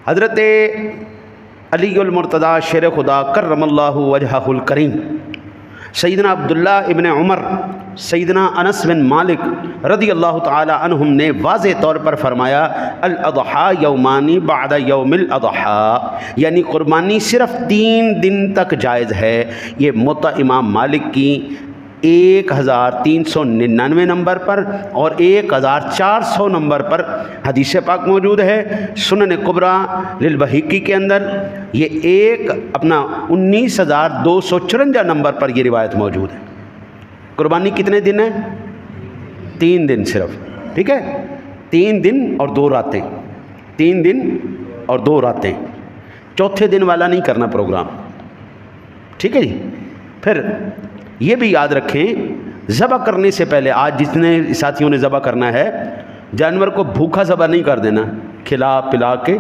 حضرت علی المرتضیٰ شیر خدا کرم اللہ وجہہ الکریم، سیدنا عبداللہ ابن عمر، سیدنا انس بن مالک رضی اللہ تعالی عنہم نے واضح طور پر فرمایا الاضحیٰ یومانی بعد یوم الاضحیٰ، یعنی قربانی صرف 3 دن تک جائز ہے۔ یہ موطا امام مالک کی 1399 نمبر پر اور 1400 نمبر پر حدیث پاک موجود ہے۔ سنن کبریٰ للبہیقی کے اندر یہ اپنا 19254 نمبر پر یہ روایت موجود ہے۔ قربانی کتنے دن ہے؟ 3 دن صرف، ٹھیک ہے، 3 دن اور 2 راتیں، 3 دن اور 2 راتیں، چوتھے دن والا نہیں کرنا پروگرام، ٹھیک ہے جی۔ پھر یہ بھی یاد رکھیں ذبح کرنے سے پہلے، آج جتنے ساتھیوں نے ذبح کرنا ہے، جانور کو بھوکا ذبح نہیں کر دینا، کھلا پلا کے